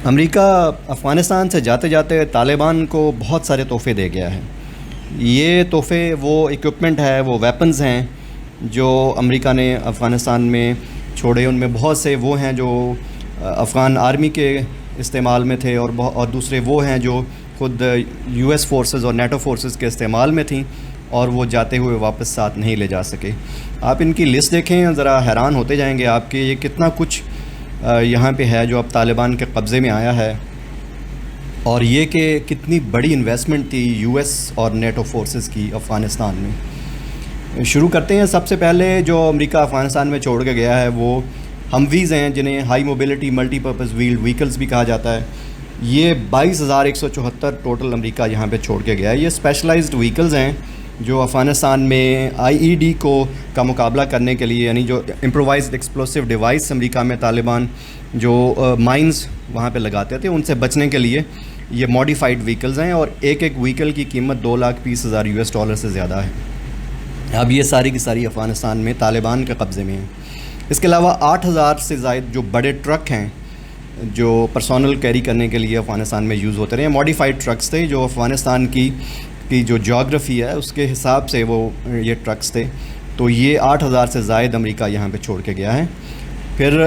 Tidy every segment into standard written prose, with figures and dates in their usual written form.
امریکہ افغانستان سے جاتے جاتے طالبان کو بہت سارے تحفے دے گیا ہے۔ یہ تحفے وہ اکوپمنٹ ہے، وہ ویپنز ہیں جو امریکہ نے افغانستان میں چھوڑے۔ ان میں بہت سے وہ ہیں جو افغان آرمی کے استعمال میں تھے، اور دوسرے وہ ہیں جو خود یو ایس فورسز اور نیٹو فورسز کے استعمال میں تھیں، اور وہ جاتے ہوئے واپس ساتھ نہیں لے جا سکے۔ آپ ان کی لسٹ دیکھیں، ذرا حیران ہوتے جائیں گے آپ کہ یہ کتنا کچھ یہاں پہ ہے جو اب طالبان کے قبضے میں آیا ہے، اور یہ کہ کتنی بڑی انویسٹمنٹ تھی یو ایس اور نیٹو فورسز کی افغانستان میں۔ شروع کرتے ہیں۔ سب سے پہلے جو امریکہ افغانستان میں چھوڑ کے گیا ہے وہ ہمویز ہیں، جنہیں high mobility multi purpose valid vehicles بھی کہا جاتا ہے۔ یہ 22,174 ٹوٹل امریکہ یہاں پہ چھوڑ کے گیا ہے۔ یہ اسپیشلائزڈ وہیکلز ہیں جو افغانستان میں آئی ای ڈی کا مقابلہ کرنے کے لیے، یعنی جو امپرووائزڈ ایکسپلوسیو ڈیوائس امریکہ میں طالبان جو مائنز وہاں پہ لگاتے تھے ان سے بچنے کے لیے یہ ماڈیفائڈ وہیکلز ہیں، اور ایک وہیکل کی قیمت $2,20,000 سے زیادہ ہے۔ اب یہ ساری کی ساری افغانستان میں طالبان کے قبضے میں ہیں۔ اس کے علاوہ 8,000 سے زائد جو بڑے ٹرک ہیں جو پرسونل کیری کرنے کے لیے افغانستان میں یوز ہوتے رہے، ماڈیفائڈ ٹرکس تھے جو افغانستان کی جو جغرافی ہے اس کے حساب سے وہ یہ ٹرکس تھے۔ تو یہ 8,000 سے زائد امریکہ یہاں پہ چھوڑ کے گیا ہے۔ پھر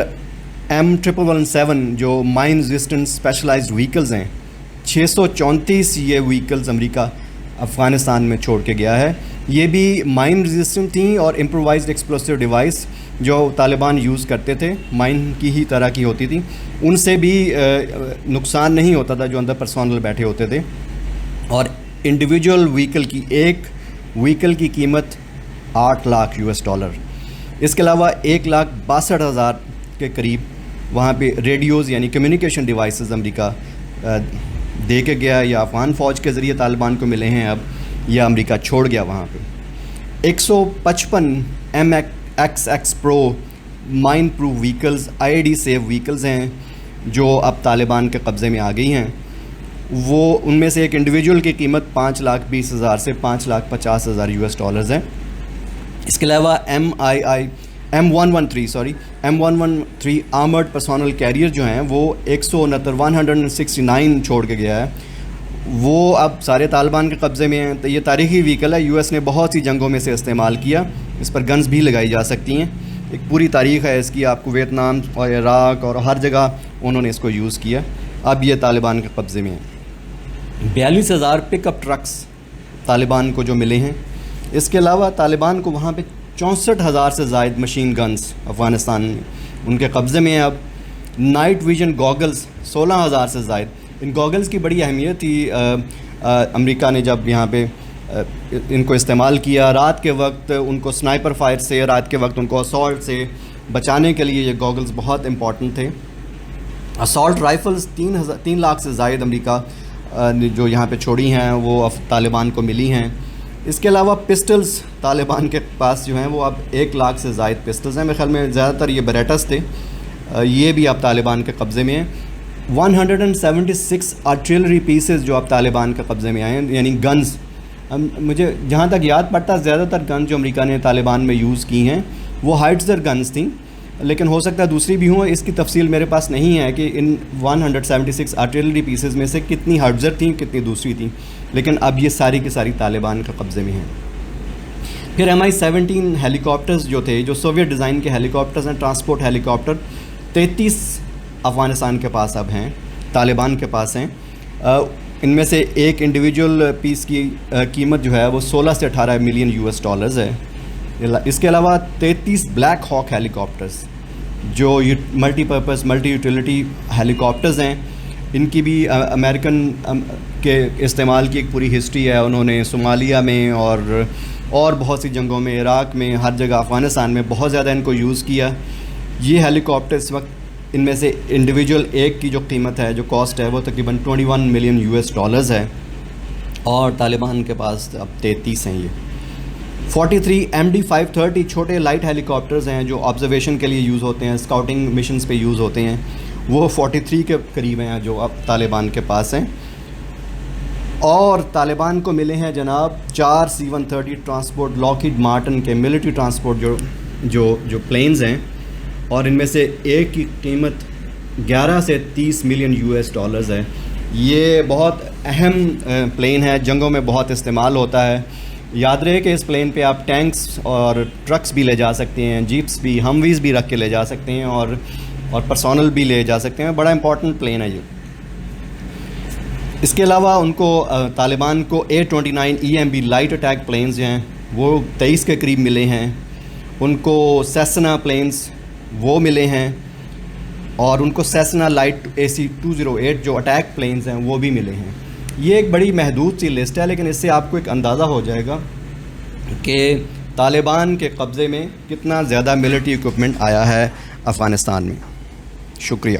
M117 جو مائن ریزسٹنٹ اسپیشلائزڈ وہیکلز ہیں، 634 یہ وہیکلز امریکہ افغانستان میں چھوڑ کے گیا ہے۔ یہ بھی مائن ریزسٹنٹ تھیں اور امپرووائزڈ ایکسپلوسیو ڈیوائس جو طالبان یوز کرتے تھے، مائن کی ہی طرح کی ہوتی تھی، ان سے بھی نقصان نہیں ہوتا تھا جو اندر پرسونل بیٹھے ہوتے تھے۔ اور انڈیویجول وہیکل کی ایک وہیکل کی قیمت $8 لاکھ۔ اس کے علاوہ 1,62,000 کے قریب وہاں پہ ریڈیوز یعنی کمیونیکیشن ڈیوائسز امریکہ دے کے گیا، یا افغان فوج کے ذریعے طالبان کو ملے ہیں اب، یا امریکہ چھوڑ گیا وہاں پہ۔ 155 MXX pro mine proof vehicles IED safe vehicles ہیں جو اب طالبان کے قبضے میں آ گئی ہیں۔ وہ ان میں سے ایک انڈیویجول کی قیمت $5,20,000 سے $5,50,000 ہے۔ اس کے علاوہ M113 آرمرڈ پرسونل کیریئر جو ہیں وہ 169 چھوڑ کے گیا ہے، وہ اب سارے طالبان کے قبضے میں ہیں۔ تو یہ تاریخی وہیکل ہے، US نے بہت سی جنگوں میں سے استعمال کیا، اس پر گنز بھی لگائی جا سکتی ہیں۔ ایک پوری تاریخ ہے اس کی، آپ کو ویتنام اور عراق اور ہر جگہ انہوں نے اس کو یوز کیا۔ اب یہ طالبان کے قبضے میں ہیں۔ 42,000 پک اپ ٹرکس طالبان کو جو ملے ہیں۔ اس کے علاوہ طالبان کو وہاں پہ 64,000 سے زائد مشین گنز افغانستان میں ان کے قبضے میں ہیں اب۔ نائٹ ویژن گوگلز 16,000 سے زائد۔ ان گوگلز کی بڑی اہمیت تھی، امریکہ نے جب یہاں پہ ان کو استعمال کیا رات کے وقت، ان کو سنائپر فائر سے، رات کے وقت ان کو اسالٹ سے بچانے کے لیے یہ گوگلز بہت امپورٹنٹ تھے۔ اسالٹ رائفلز 3 لاکھ سے زائد امریکہ جو یہاں پہ چھوڑی ہیں وہ طالبان کو ملی ہیں۔ اس کے علاوہ پسٹلز طالبان کے پاس جو ہیں وہ اب 1 لاکھ سے زائد پسٹلز ہیں۔ میرے خیال میں زیادہ تر یہ بیریٹس تھے، یہ بھی اب طالبان کے قبضے میں ہیں۔ 176 آرٹلری پیسز جو اب طالبان کے قبضے میں آئے ہیں، یعنی گنز۔ مجھے جہاں تک یاد پڑتا زیادہ تر گنز جو امریکہ نے طالبان میں یوز کی ہیں وہ ہائٹزر گنز تھیں، لیکن ہو سکتا ہے دوسری بھی ہوں، اس کی تفصیل میرے پاس نہیں ہے کہ ان 176 آرٹلری پیسز میں سے کتنی ہائٹزر تھیں کتنی دوسری تھیں، لیکن اب یہ ساری کی ساری طالبان کے قبضے میں ہیں۔ پھر MI-17 ہیلی کاپٹرز جو تھے، جو سوویت ڈیزائن کے ہیلی کاپٹرز ہیں، ٹرانسپورٹ ہیلی کاپٹر، 33 افغانستان کے پاس اب ہیں، طالبان کے پاس ہیں۔ ان میں سے ایک انڈیویجول پیس کی قیمت جو ہے وہ $16 سے $18 ملین ہے۔ اس کے علاوہ 33 بلیک ہاک ہیلی کاپٹرز جو ملٹی پرپز ملٹی یوٹیلیٹی ہیلی کاپٹرز ہیں، ان کی بھی امریکن کے استعمال کی ایک پوری ہسٹری ہے۔ انہوں نے صومالیہ میں اور بہت سی جنگوں میں، عراق میں، ہر جگہ افغانستان میں بہت زیادہ ان کو یوز کیا۔ یہ ہیلی کاپٹر اس وقت ان میں سے انڈیویجول ایک کی جو قیمت ہے، جو کاسٹ ہے، وہ تقریباً $21 ملین ہے، اور طالبان کے پاس اب 33 ہیں۔ یہ 43 MD-530 چھوٹے لائٹ ہیلی کاپٹرز ہیں جو آبزرویشن کے لیے یوز ہوتے ہیں، اسکاؤٹنگ مشنز پہ یوز ہوتے ہیں، وہ 43 کے قریب ہیں جو اب طالبان کے پاس ہیں۔ اور طالبان کو ملے ہیں جناب 4 C-130 ٹرانسپورٹ لاکہیڈ مارٹن کے ملٹری ٹرانسپورٹ جو پلینز ہیں، اور ان میں سے ایک کی قیمت 11 سے 30 ملین US ڈالرز ہے. یہ بہت اہم پلین ہے, جنگوں میں بہت استعمال ہوتا ہے. یاد رہے کہ اس پلین پہ آپ ٹینکس اور ٹرکس بھی لے جا سکتے ہیں, جیپس بھی, ہمویز بھی رکھ کے لے جا سکتے ہیں, اور پرسونل بھی لے جا سکتے ہیں. بڑا امپورٹنٹ پلین ہے یہ. اس کے علاوہ ان کو طالبان کو A-29 EMB light attack planes ہیں وہ 23 کے قریب ملے ہیں. ان کو سیسنا پلینز وہ ملے ہیں, اور ان کو سیسنا لائٹ AC-208 جو اٹیک پلینز ہیں وہ بھی ملے ہیں. یہ ایک بڑی محدود سی لسٹ ہے, لیکن اس سے آپ کو ایک اندازہ ہو جائے گا کہ طالبان کے قبضے میں کتنا زیادہ ملٹری اکوپمنٹ آیا ہے افغانستان میں. شکریہ.